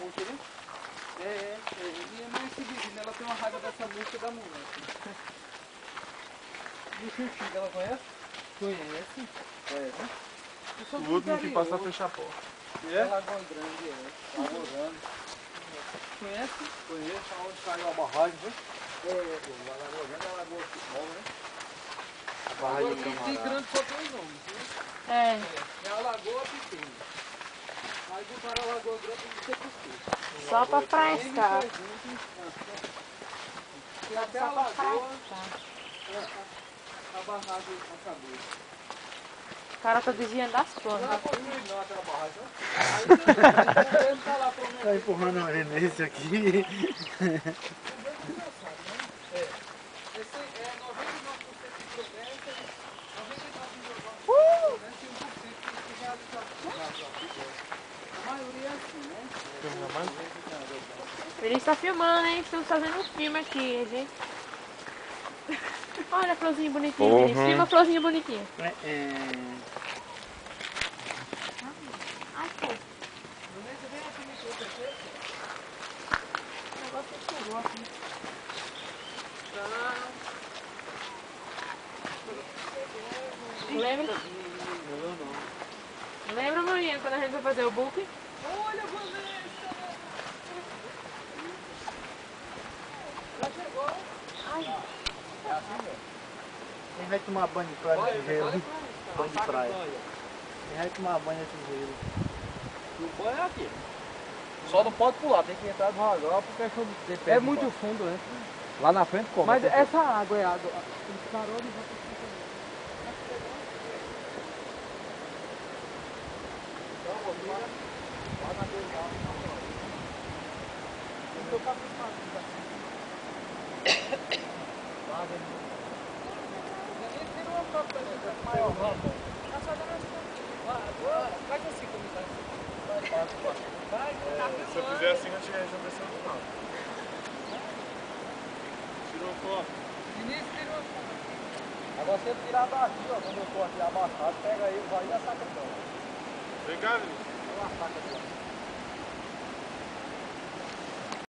música, né? E a mãe Sibirina, ela tem uma raiva dessa música da mulher. E o Xuxi, ela conhece? Conhece. Né? O último que passa a fechar a porta. É? Lagoa Grande, Lagoa Grande. Conhece? Conheço, onde caiu a barragem, viu? A Lagoa Grande é a Lagoa Futebol, né? A barragem do Tem Camarada. grande só tem o nome, viu? É a Lagoa Pequena. Mas botaram a Lagoa Grande não sei por quê. Só pra frescar. E até a Lagoa, a barragem acabou. O cara tá desviando das Não plantas. é construído não aquela barragem, não? Aí o governo tá lá prometendo. Tá empurrando a Renesse aqui. Esse é 99% de promessa e 99,9% de 1% de realização. A maioria é assim, né? Ele está filmando, hein? Estamos fazendo um filme aqui, gente. Olha a florzinha bonitinha, Vinícius. Filma a florzinha bonitinha. Ai, pô. O negócio chegou aqui. Lembra? Lembra, Maria, quando a gente foi fazer o book? Olha, Vanessa! Já chegou. Ai, Quem vai tomar banho de praia nesse gelo? Banho de praia. Quem vai tomar banho nesse gelo? O banho é aqui. Só não pode pular, tem que entrar devagar porque é questão de pé. É muito fundo, né? Lá na frente como? Mas essa água é água. Os carolos já estão Se eu fizer assim, a gente já desceu no final. Tirou foto. Agora se ele tirar daqui, ó, quando eu tô aqui abaixado, pega ele, vai e a saca então. Vem cá, Vinícius. Olha a saca aqui, ó.